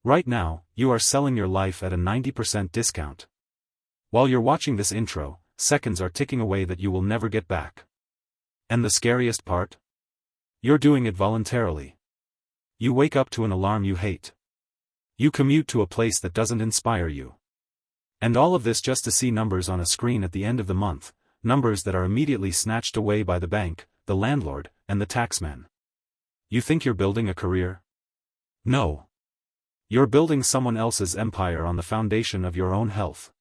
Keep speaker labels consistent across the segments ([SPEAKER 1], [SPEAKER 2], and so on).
[SPEAKER 1] Right now, you are selling your life at a 90% discount. While you're watching this intro, seconds are ticking away that you will never get back. And the scariest part? You're doing it voluntarily. You wake up to an alarm you hate. You commute to a place that doesn't inspire you. And all of this just to see numbers on a screen at the end of the month, numbers that are immediately snatched away by the bank, the landlord, and the taxman. You think you're building a career? No. You're building someone else's empire on the foundation of your own health.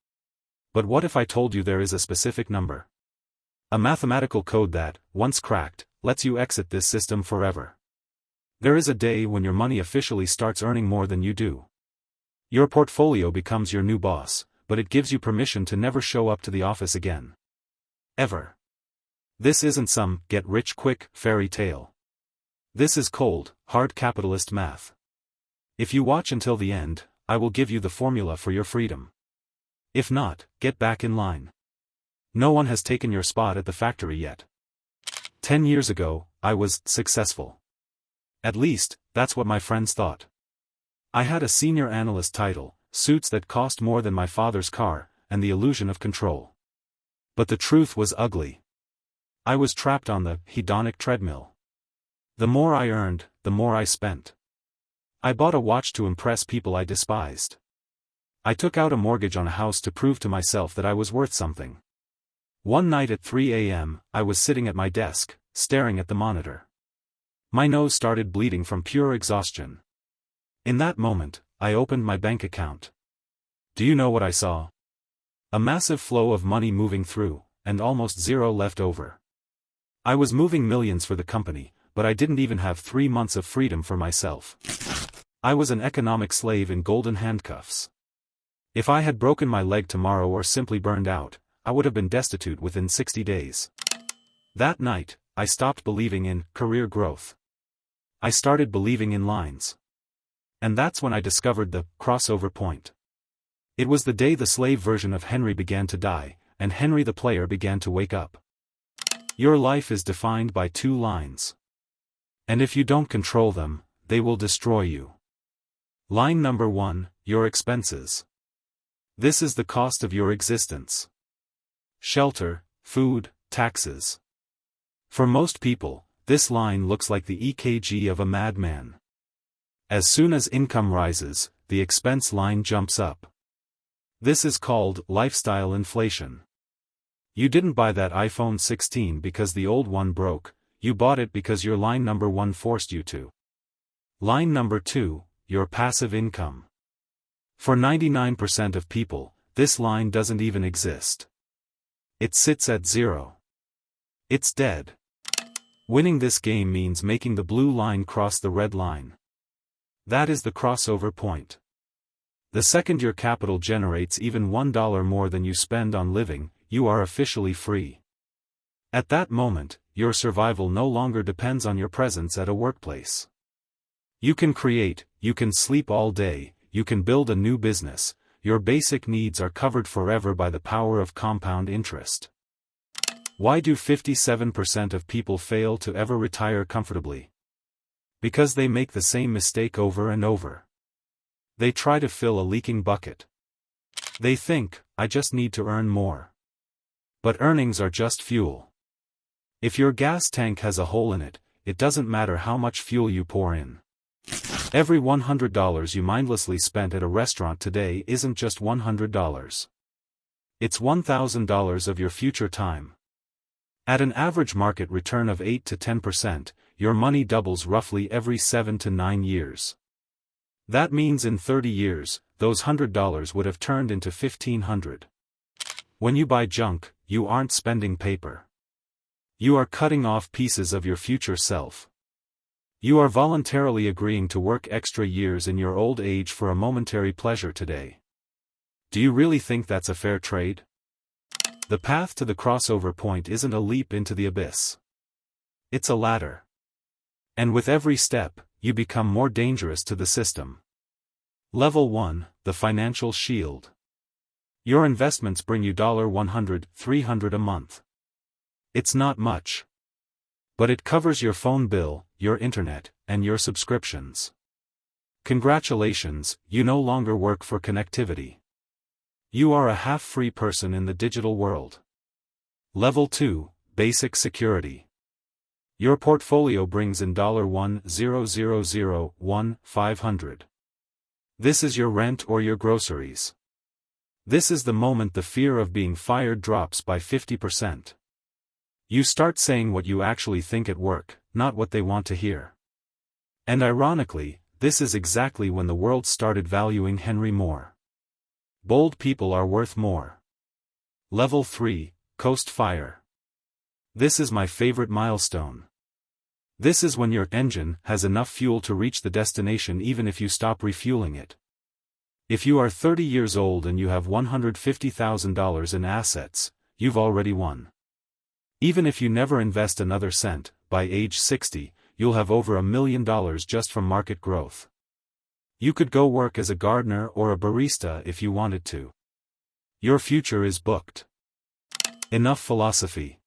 [SPEAKER 1] But what if I told you there is a specific number? A mathematical code that, once cracked, lets you exit this system forever. There is a day when your money officially starts earning more than you do. Your portfolio becomes your new boss, but it gives you permission to never show up to the office again. Ever. This isn't some get-rich-quick fairy tale. This is cold, hard capitalist math. If you watch until the end, I will give you the formula for your freedom. If not, get back in line. No one has taken your spot at the factory yet. 10 years ago, I was successful. At least, that's what my friends thought. I had a senior analyst title, suits that cost more than my father's car, and the illusion of control. But the truth was ugly. I was trapped on the hedonic treadmill. The more I earned, the more I spent. I bought a watch to impress people I despised. I took out a mortgage on a house to prove to myself that I was worth something. One night at 3 a.m., I was sitting at my desk, staring at the monitor. My nose started bleeding from pure exhaustion. In that moment, I opened my bank account. Do you know what I saw? A massive flow of money moving through, and almost zero left over. I was moving millions for the company, but I didn't even have 3 months of freedom for myself. I was an economic slave in golden handcuffs. If I had broken my leg tomorrow or simply burned out, I would have been destitute within 60 days. That night, I stopped believing in career growth. I started believing in lines. And that's when I discovered the crossover point. It was the day the slave version of Henry began to die, and Henry the player began to wake up. Your life is defined by 2 lines. And if you don't control them, they will destroy you. Line number 1, your expenses. This is the cost of your existence. Shelter, food, taxes. For most people, this line looks like the EKG of a madman. As soon as income rises, the expense line jumps up. This is called lifestyle inflation. You didn't buy that iPhone 16 because the old one broke, you bought it because your line number 1 forced you to. Line number 2, your passive income. For 99% of people, this line doesn't even exist. It sits at 0. It's dead. Winning this game means making the blue line cross the red line. That is the crossover point. The second your capital generates even $1 more than you spend on living, you are officially free. At that moment, your survival no longer depends on your presence at a workplace. You can create, you can sleep all day, you can build a new business, your basic needs are covered forever by the power of compound interest. Why do 57% of people fail to ever retire comfortably? Because they make the same mistake over and over. They try to fill a leaking bucket. They think, I just need to earn more. But earnings are just fuel. If your gas tank has a hole in it, it doesn't matter how much fuel you pour in. Every $100 you mindlessly spent at a restaurant today isn't just $100. It's $1,000 of your future time. At an average market return of 8 to 10%, your money doubles roughly every 7 to 9 years. That means in 30 years, those $100 would have turned into $1,500. When you buy junk, you aren't spending paper. You are cutting off pieces of your future self. You are voluntarily agreeing to work extra years in your old age for a momentary pleasure today. Do you really think that's a fair trade? The path to the crossover point isn't a leap into the abyss. It's a ladder. And with every step, you become more dangerous to the system. Level 1, the financial shield. Your investments bring you $100, $300 a month. It's not much. But it covers your phone bill, your internet, and your subscriptions. Congratulations, you no longer work for connectivity. You are a half-free person in the digital world. Level 2, Basic Security. Your portfolio brings in $1,000,1,500. This is your rent or your groceries. This is the moment the fear of being fired drops by 50%. You start saying what you actually think at work, not what they want to hear. And ironically, this is exactly when the world started valuing Henry more. Bold people are worth more. Level 3, Coast Fire. This is my favorite milestone. This is when your engine has enough fuel to reach the destination even if you stop refueling it. If you are 30 years old and you have $150,000 in assets, you've already won. Even if you never invest another cent, by age 60, you'll have over $1 million just from market growth. You could go work as a gardener or a barista if you wanted to. Your future is booked. Enough philosophy.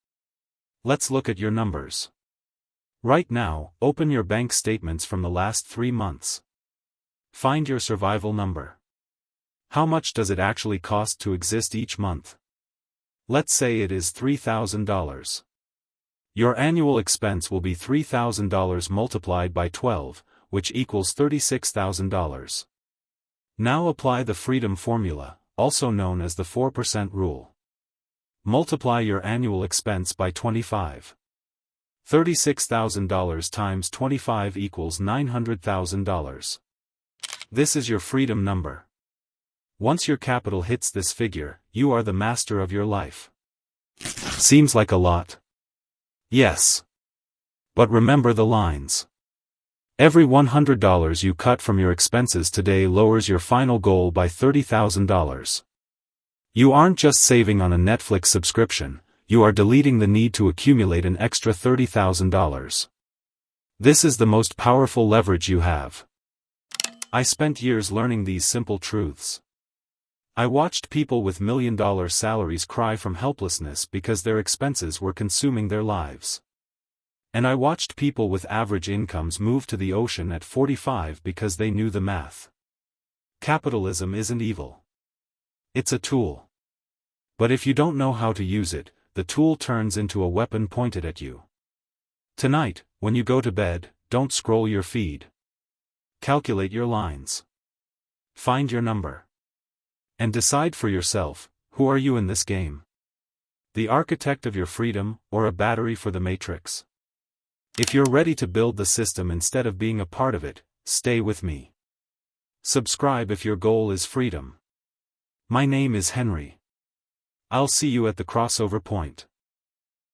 [SPEAKER 1] Let's look at your numbers. Right now, open your bank statements from the last 3 months. Find your survival number. How much does it actually cost to exist each month? Let's say it is $3,000. Your annual expense will be $3,000 multiplied by 12, which equals $36,000. Now apply the freedom formula, also known as the 4% rule. Multiply your annual expense by 25. $36,000 times 25 equals $900,000. This is your freedom number. Once your capital hits this figure, you are the master of your life. Seems like a lot. Yes. But remember the lines. Every $100 you cut from your expenses today lowers your final goal by $30,000. You aren't just saving on a Netflix subscription, you are deleting the need to accumulate an extra $30,000. This is the most powerful leverage you have. I spent years learning these simple truths. I watched people with million-dollar salaries cry from helplessness because their expenses were consuming their lives. And I watched people with average incomes move to the ocean at 45 because they knew the math. Capitalism isn't evil. It's a tool. But if you don't know how to use it, the tool turns into a weapon pointed at you. Tonight, when you go to bed, don't scroll your feed. Calculate your lines. Find your number. And decide for yourself, who are you in this game? The architect of your freedom, or a battery for the matrix? If you're ready to build the system instead of being a part of it, stay with me. Subscribe if your goal is freedom. My name is Henry. I'll see you at the crossover point.